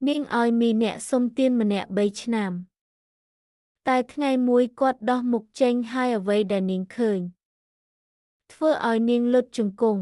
នាងឲ្យមីអ្នកសុំទានម្នាក់3ឆ្នាំតែថ្ងៃមួយគាត់ដោះមុខចេញហើយអ្វីដែលនាងឃើញធ្វើឲ្យនាងលុតជង្គង់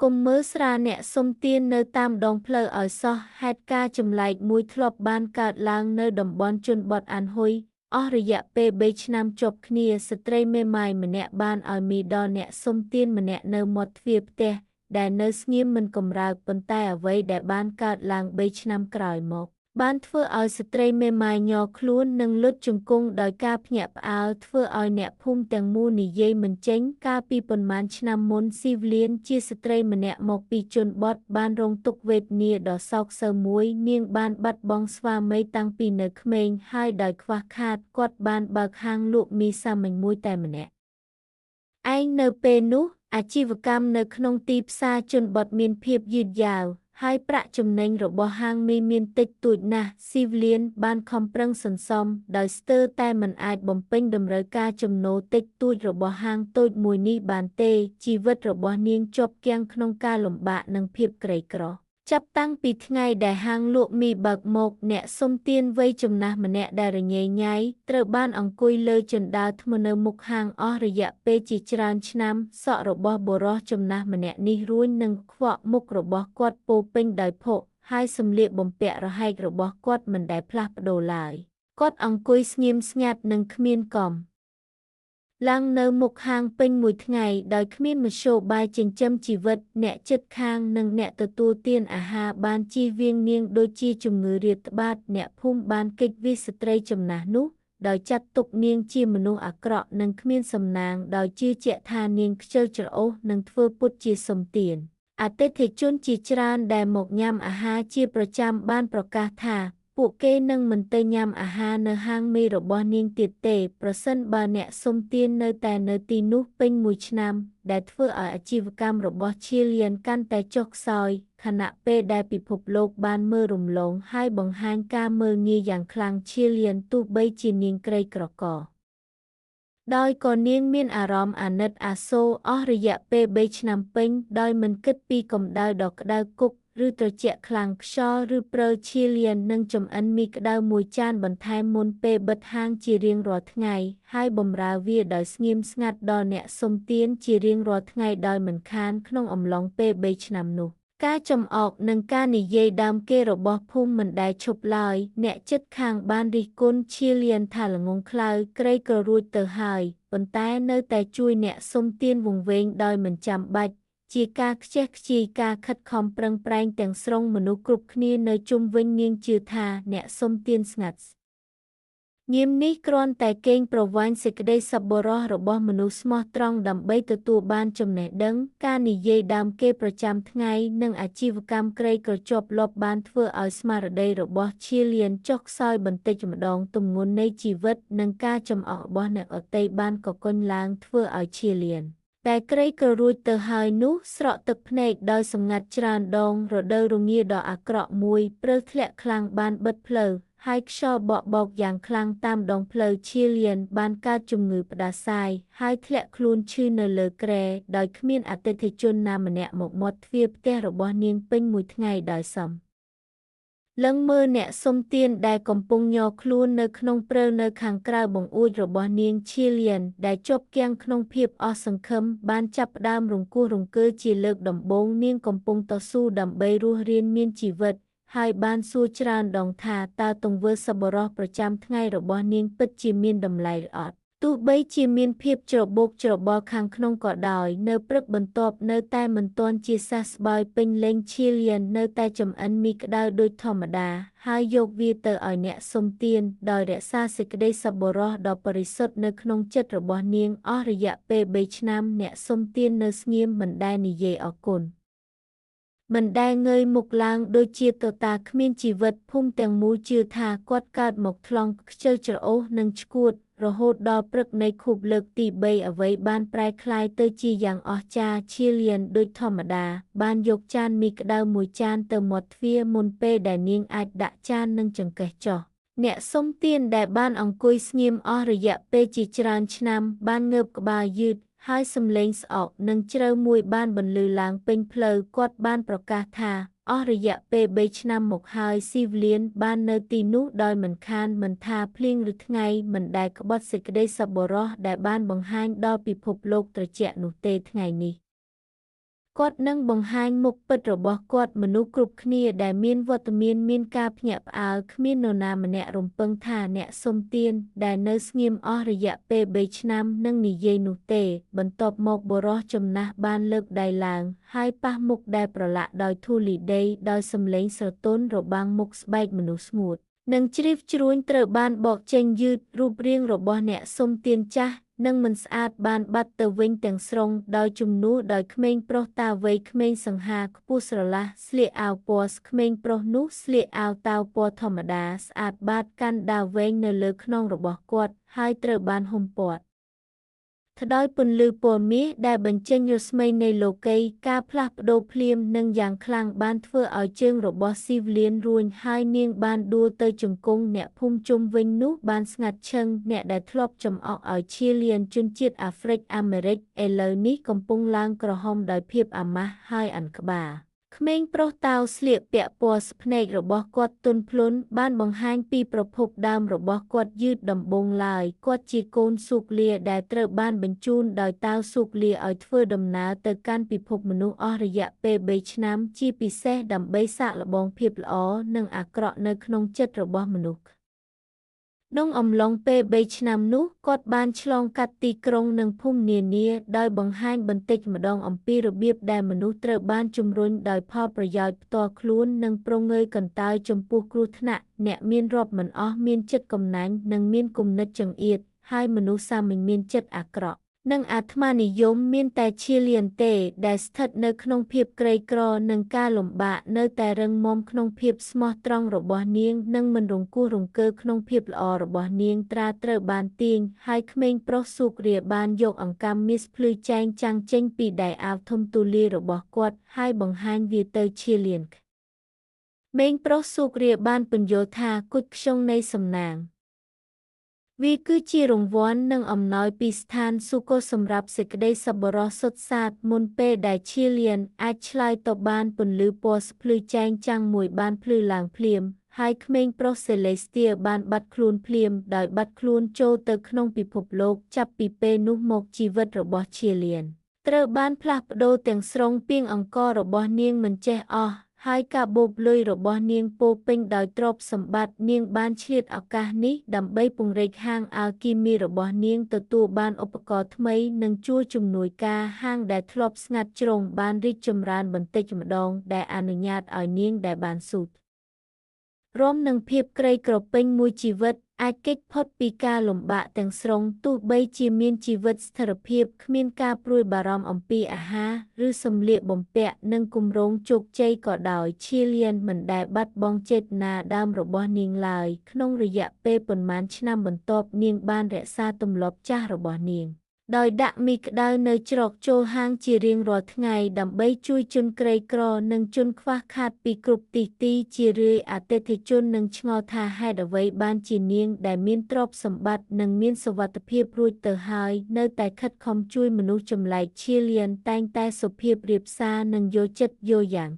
កុំមើលស្រាលអ្នកសុំទាននៅតាមដងផ្លូវឲ្យសោះហេតុការណ៍ចម្លែកមួយធ្លាប់បានកើតឡើងនៅតំបន់ជនបទអានហ៊ុយអស់រយៈពេល3ឆ្នាំជាប់គ្នាស្ត្រីមេម៉ាយម្នាក់បានឲ្យមីដល់អ្នកសុំទានម្នាក់នៅមាត់ទ្វារផ្ទះដែលនៅស្ងៀមមិនកម្រើកប៉ុន្តែអ្វីដែលបានកើតឡើង3ឆ្នាំក្រោយមកបានធ្វើឲ្យស្ត្រីមេម៉ាយញ័រខ្លួននិងលុតជង្គង់ដោយការភ្ញាក់ផ្អើលធ្វើឲ្យអ្នកភូមិទាំងមូលនិយាយមិនចេញកាលពីប៉ុន្មានឆ្នាំមុនស៊ីវលៀនជាស្ត្រីម្នាក់មកពីជនបទបានរងទុក្ខវេទនាដ៏សោកសៅមួយនាងបានបាត់បង់ស្វាមីតាំងពីនៅក្មេងហើយដោយខ្វះខាតគាត់បានបើកហាងលក់មីសាមញ្ញមួយតែម្នាក់ឯងនៅពេលនោះអាជីវកម្មនៅក្នុងទីផ្សារជនបទមានភាពយឺតយ៉ាវហើយប្រាក់ចំណេញរបស់ហាងមីមានតិចតួចណាស់ស៊ីវលៀនបានខំប្រឹងសន្សំដោយស្ទើរតែមិនអាចបំពេញតម្រូវការចំណូលតិចតួចរបស់ហាងតូចមួយនេះបានទេជីវិតរបស់នាងជាប់គាំងក្នុងការលំបាកនិងភាពក្រីក្រចាប់តាំងពីថ្ងៃដែលហាងលក់មីបើកមកអ្នកសុំទានវ័យចំណាស់ម្នាក់ដែលរញ៉េញ៉ៃត្រូវបានអង្គុយលើជណ្ដើរធ្មនៅមុខហាងអស់រយៈពេលជាច្រើនឆ្នាំសក់របស់បុរសចំណាស់ម្នាក់នេះរួញនឹងខ្វក់មុខរបស់គាត់ពោពេញដោយភក់ហើយសម្លៀកបំពាក់រហែករបស់គាត់មិនដែលផ្លាស់ប្ដូរឡើយគាត់អង្គុយស្ងៀមស្ងាត់និងគ្មានកំឡើងនៅមុខហាងពេញមួយថ្ងៃដោយគ្មានមធ្យោបាយចិញ្ចឹមជីវិតអ្នកជិតខាងនិងអ្នកទទួលទានអាហារបានជៀសវាងនាងដូចជាជំងឺរាតត្បាតអ្នកភូមិបានគេចវាសស្ត្រីចំណាស់នោះដោយចាត់ទុកនាងជាមនុស្សអាក្រក់និងគ្មានសំណាងដោយជឿជាក់ថានាងខ្ជិលច្រអូសនិងធ្វើពុតជាសុំទានអតិថិជនជាច្រើនដែលមកញ៉ាំអាហារជាប្រចាំបានប្រកាសថាពួកគេនឹងមិនទៅញ៉ាំអាហារនៅហាងមីរបស់នាងទៀតទេប្រសិនបើអ្នកសុំទាននៅតែនៅទីនោះពេញមួយឆ្នាំដែលធ្វើឲ្យអាជីវកម្មរបស់ឈៀលៀនកាន់តែចុះខ្សោយខណៈពេលដែលពិភពលោកបានមើលរំលងហើយបង្ហាញការមើលងាយយ៉ាងខ្លាំងឈៀលៀនទោះបីជានាងក្រីក្រក៏ដោយក៏នាងមានអារម្មណ៍អាណិតអាសូរអស់រយៈពេល3ឆ្នាំពេញដោយមិនគិតពីកម្ដៅដ៏ក្ដៅគុកឬត្រជាក់ខ្លាំងខ្យល់ឬព្រើលឈៀលៀននឹងចម្អិនមីក្ដៅមួយចានបន្ថែមមុនពេលបិទហាងជារៀងរាល់ថ្ងៃហើយបម្រើវាដោយស្ងៀមស្ងាត់ដល់អ្នកសុំទានជារៀងរាល់ថ្ងៃដោយមិនខានក្នុងអំឡុងពេល3ឆ្នាំនោះការចំអកនិងការនិយាយដើមគេរបស់ភូមិមិនដែលឈប់ឡើយអ្នកជិតខាងបានរិះគន់ឈៀលៀនថាល្ងង់ខ្លៅក្រីក្ររួចទៅហើយប៉ុន្តែនៅតែជួយអ្នកសុំទានវង្វេងដោយមិនចាំបាច់ជាការខ្ជះខ្ជាយការខិតខំប្រឹងប្រែងទាំងស្រុងមនុស្សគ្រប់គ្នានៅជុំវិញនាងជឿថាអ្នកសុំទានស្ងាត់ញៀមនេះគ្រាន់តែកេងប្រវ័ញ្ចសេចក្តីសប្បុរសរបស់មនុស្សស្មោះត្រង់ដើម្បីទទួលបានចំណេះដឹងការនិយាយដើមគេប្រចាំថ្ងៃនិងអាជីវកម្មក្រីក្រជាប់លាប់បានធ្វើឲ្យស្មារតីរបស់ឈៀលៀនចុះខ្សោយបន្តិចម្ដងទម្ងន់នៃជីវិតនិងការចំអករបស់អ្នកដទៃបានកកុញឡើងធ្វើឲ្យឈៀលៀនតែក្រីក្ររួចទៅហើយនោះស្រក់ទឹកភ្នែកដោយសម្ងាត់ច្រើនដងរដូវរងាដ៏អាក្រក់មួយព្រើធ្លាក់ខ្លាំងបានបិទផ្លូវហើយខ្យល់បក់បោកយ៉ាងខ្លាំងតាមដងផ្លូវឈៀលៀនបានកើតជំងឺផ្ដាសាយហើយធ្លាក់ខ្លួនឈឺនៅលើគ្រែដោយគ្មានអតិថិជនណាម្នាក់មកមាត់ទ្វារផ្ទះរបស់នាងពេញមួយថ្ងៃដោយសមលឹងមើលអ្នកសុំទានដែលកំពុងញ័រខ្លួននៅក្នុងព្រើលនៅខាងក្រៅបង្អួចរបស់នាងឈៀលៀនដែលជាប់គាំងក្នុងភាពអស់សង្ឃឹមបានចាប់ផ្ដើមរង្គោះរង្គើជាលើកដំបូងនាងកំពុងតស៊ូដើម្បីរស់រានមានជីវិតហើយបានសួរច្រើនដងថាតើទង្វើសប្បុរសប្រចាំថ្ងៃរបស់នាងពិតជាមានតម្លៃអត់ទោះបីជាមានភាពច្របូកច្របល់ខាងក្នុងក៏ដោយនៅព្រឹកបន្ទាប់នៅតែមិនទាន់ជាសះស្បើយពេញលេញឈៀលៀននៅតែចម្អិនមីក្ដៅដូចធម្មតាហើយយកវាទៅឲ្យអ្នកសុំទានដោយរក្សាសេចក្តីសប្បុរសដ៏បរិសុទ្ធនៅក្នុងចិត្តរបស់នាងអស់រយៈពេល3ឆ្នាំអ្នកសុំទាននៅស្ងៀមមិនដែលនិយាយអរគុណមិនដែលងើយមុខឡើងដូចជាតតាគ្មានជីវិតភូមិទាំងមូលជឿថាគាត់កើតមកថ្លង់ខ្ជិលច្រអូសនិងឆ្កួតរហូតដល់ព្រឹកនៃខួបលើកទី3អ្វីបានប្រែក្លាយទៅជាយ៉ាងអស្ចារ្យឈៀលៀនដូចធម្មតាបានយកចានមីក្ដៅមួយចានទៅមាត់ទ្វារមុនពេលដែលនាងអាចដាក់ចាននិងចង្កេះចុះអ្នកសុំទានដែលបានអង្គុយស្ងៀមអស់រយៈពេលជាច្រើនឆ្នាំបានងើបក្បាលយឺតហើយសំឡេងស្អកនិងជ្រៅមួយបានបន្លឺឡើងពេញផ្លូវគាត់បានប្រកាសថា អស់រយៈពេល3ឆ្នាំមកហើយស៊ីវលៀនបាននៅទីនោះដោយមិនខានមិនថាភ្លៀងឬថ្ងៃមិនដែលក្បត់សេចក្តីសប្បុរសដែលបានបង្ហាញដល់ពិភពលោកត្រជាក់នោះទេថ្ងៃនេះគាត់នឹងបង្ហាញមុខពិតរបស់គាត់មនុស្សគ្រប់គ្នាដែលមានវត្តមានមានការភ្ញាក់ផ្អើលគ្មាននរណាម្នាក់រំពឹងថាអ្នកសុំទានដែលនៅស្ងៀមអស់រយៈពេល3ឆ្នាំនឹងនិយាយនោះទេបន្ទាប់មកបុរសចំណាស់បានលើកដៃឡើងហើយប៉ះមុខដែលប្រឡាក់ដោយធូលីដីដោយសំឡេងស្រទន់របាំងមុខស្បែកមនុស្សស្ងួតនិងជ្រីវជ្រួញត្រូវបានបកចេញយឺតរូបរាងរបស់អ្នកសុំទានចាស់នឹងមិនស្អាតបានបាត់ទៅវិញទាំងស្រុងដោយជំនួសដោយក្មេងប្រុសតាវ័យក្មេងសង្ហាខ្ពស់ស្រឡះស្លៀកអាវពណ៌ក្មេងប្រុសនោះស្លៀកអាវតាវពណ៌ធម្មតាស្អាតបាតកាន់ដាវវែងនៅលើខ្នងរបស់គាត់ហើយត្រូវបានហ៊ុមព័ទ្ធថ្ដោយពន្លឺពណ៌មាសដែលបញ្ចេញរស្មីនៃលោកីការផ្លាស់ប្ដូរភ្លាមនិងយ៉ាងខ្លាំងបានធ្វើឲ្យជើងរបស់ស៊ីវលៀនរួញហើយនាងបានដួលទៅជង្គង់អ្នកភូមិជុំវិញនោះបានស្ងាត់ឈឹងអ្នកដែលធ្លាប់ចំអកឲ្យឈៀលានជនជាតិអាហ្វ្រិកអាមេរិកឥឡូវនេះកំពុងឡើងក្រហមដោយភាពអាម៉ាស់ហើយអានក្បាលក្មេងប្រុសតាវស្លៀកពាក់ពណ៌ស្ភ្នែករបស់គាត់ទន់ភ្លន់បានបង្ហាញពីប្រភពដើមរបស់គាត់យឺតដំបូងឡើយគាត់ជាកូនស៊ូកលាដែលត្រូវបានបញ្ជូនដោយតាវស៊ូកលាឲ្យធ្វើដំណើរទៅកាន់ពិភពមនុស្សអស់រយៈពេល3ឆ្នាំជាពិសេសដើម្បីសាកល្បងភាពល្អនិងអាក្រក់នៅក្នុងចិត្តរបស់មនុស្សក្នុងអំឡុងពេល3ឆ្នាំនោះគាត់បានឆ្លងកាត់ទីក្រុងនិងភូមិនានាដោយបង្ហាញបន្តិចម្ដងអំពីរបៀបដែលមនុស្សត្រូវបានជំរុញដោយផលប្រយោជន៍ផ្ទាល់ខ្លួននិងប្រងើយកន្តើយចំពោះគ្រោះថ្នាក់អ្នកមានរាប់មិនអស់មានចិត្តកំណាញ់និងមានគំនិតចង្អៀតហើយមនុស្សសាមញ្ញមានចិត្តអាក្រក់និងអាត្មានិយមមានតែឈៀលានទេដែលស្ថិតនៅក្នុងភាពក្រីក្រនិងការលំបាកនៅតែរឹងមាំក្នុងភាពស្មោះត្រង់របស់នាងនិងមិនរង្គោះរង្គើក្នុងភាពល្អរបស់នាងត្រាត្រូវបានទាញហើយក្មេងប្រុសស៊ូករាបានយកអង្កាំមាសភ្លឺចែងចាំងចេញពីដៃអាវធំទូលាយរបស់គាត់ហើយបង្ហាញវាទៅឈៀលានក្មេងប្រុសស៊ូករាបានពន្យល់ថាគុជខ្យងនៃសំណាងវាគឺជារង្វាន់និងអំណោយពីស្ថានសួគ៌សម្រាប់សេចក្តីសប្បុរសសុទ្ធសាធមុនពេលដែលឈៀលានអាចឆ្លើយតបបានពន្លឺពណ៌ភ្លឺចែងចាំងមួយបានភ្លឺឡើងភ្លាមហើយក្មេងប្រុសសេលេស្ទាបានបាត់ខ្លួនភ្លាមដោយបាត់ខ្លួនចូលទៅក្នុងពិភពលោកចាប់ពីពេលនោះមកជីវិតរបស់ឈៀលានត្រូវបានផ្លាស់ប្ដូរទាំងស្រុងពាងអង្កររបស់នាងមិនចេះអស់ហើយការបូបលុយរបស់នាងពោពេញដោយទ្រព្យសម្បត្តិនាងបានឆ្លៀតឱកាសនេះដើម្បីពង្រីកហាងអាល់គីមីរបស់នាងទទួលបានឧបករណ៍ថ្មីនិងជួលជំនួយការហាងដែលធ្លាប់ស្ងាត់ជ្រុងបានរីកចម្រើនបន្តិចម្ដងដែលអនុញ្ញាតឲ្យនាងដែលបានស៊ូតរាំនឹងភាពក្រីក្រពេញមួយជីវិតអាចគេចផុតពីការលំបាកទាំងស្រុងទោះបីជាមានជីវិតស្ថិរភាពគ្មានការព្រួយបារម្ភអំពីអាហារឬសម្លៀកបំពាក់និងគម្រោងជោគជ័យក៏ដោយឈៀលានមិនដែលបាត់បង់ចេតនាដើមរបស់នាងឡើយក្នុងរយៈពេលប៉ុន្មានឆ្នាំបន្ទាប់នាងបានរក្សាទម្លាប់ចាស់របស់នាងដោយដាក់មីក្តៅនៅច្រកចូលហាងជារៀងរាល់ថ្ងៃដើម្បីជួយជនក្រីក្រនិងជនខ្វះខាតពីគ្រប់ទីជារឿយអតិថិជននឹងឆ្ងល់ថាហេតុអ្វីបានជានាងដែលមានទ្រព្យសម្បត្តិនិងមានសុវត្ថិភាពរួចទៅហើយនៅតែខិតខំជួយមនុស្សចម្លែកឈៀលានតែងតែសុភាពរាបសារនិងយកចិត្តយកយ៉ាង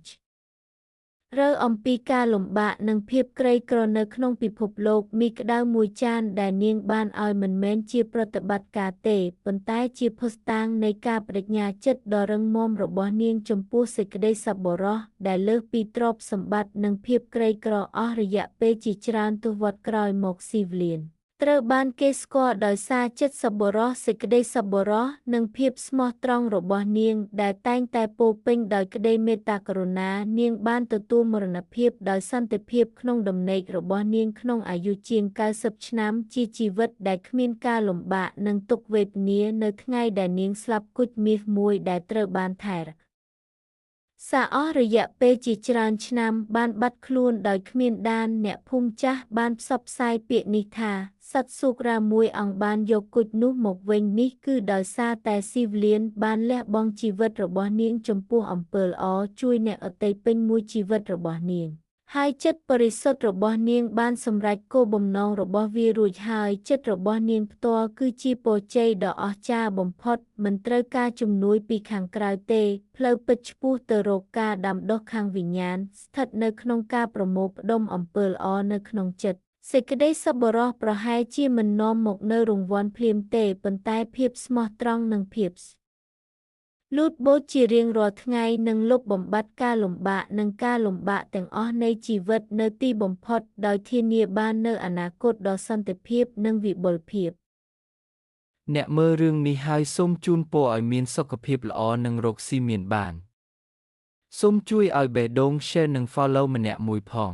រើអំពីការលំបាកនិងភាពក្រីក្រនៅក្នុងពិភពលោកមីក្តៅមួយចានដែលនាងបានឲ្យមិនមែនជាប្រតិបត្តិការទេប៉ុន្តែជាភស្តុតាងនៃការបដិញ្ញាចិត្តដ៏រឹងមាំរបស់នាងចំពោះសេចក្តីសប្បុរសដែលលើសពីទ្រព្យសម្បត្តិនិងភាពក្រីក្រអស់រយៈពេលជាច្រើនទសវត្សរ៍ក្រោយមកស៊ីវលៀនត្រូវបានគេស្គាល់ដោយសារចិត្តសប្បុរសសេចក្តីសប្បុរសនិងភាពស្មោះត្រង់របស់នាងដែលតែងតែពោរពេញដោយក្តីមេត្តាករុណានាងបានទទួលមរណភាពដោយសន្តិភាពក្នុងដំណេករបស់នាងក្នុងអាយុជាង90ឆ្នាំជាជីវិតដែលគ្មានការលំបាកនិងទុក្ខវេទនានៅថ្ងៃដែលនាងស្លាប់គុជមាសមួយដែលត្រូវបានថែរក្សាអស់រយៈពេលជាច្រើនឆ្នាំបានបាត់ខ្លួនដោយគ្មានដានអ្នកភូមិចាស់បានផ្សព្វផ្សាយពាក្យនេះថាសត្វស៊ូក្រាមួយអង្គបានយកគុជនោះមកវិញនេះគឺដោយសារតែស៊ីវលៀនបានលះបង់ជីវិតរបស់នាងចំពោះអំពើល្អជួយអ្នកដទៃពេញមួយជីវិតរបស់នាង ហើយចិត្តបរិសុទ្ធរបស់នាងបានសម្រេចគោលបំណងរបស់វារួចហើយចិត្តរបស់នាងផ្ទាល់គឺជាពរជ័យដ៏អស្ចារ្យបំផុតមិនត្រូវការជំនួយពីខាងក្រៅទេផ្លូវពិតឆ្ពោះទៅរកការដាំដុះខាងវិញ្ញាណស្ថិតនៅក្នុងការប្រមូលផ្ដុំអំពើល្អនៅក្នុងចិត្តសេចក្តីសប្បុរសប្រហែលជាមិននាំមកនូវរង្វាន់ភ្លាមទេប៉ុន្តែភាពស្មោះត្រង់និងភាពលូតបូតជារៀងរាល់ថ្ងៃនឹងលុបបំបាត់ការលំបាកនិងការលំបាកទាំងអស់នៃជីវិតនៅទីបំផុតដោយធានាបាននូវអនាគតដ៏សន្តិភាពនិងវិបុលភាពអ្នកមើលរឿងនេះហើយសូមជូនពរឲ្យមានសុខភាពល្អនិងរកស៊ីមានបានសូមជួយឲ្យបេះដូង Share និង Follow ម្នាក់មួយផង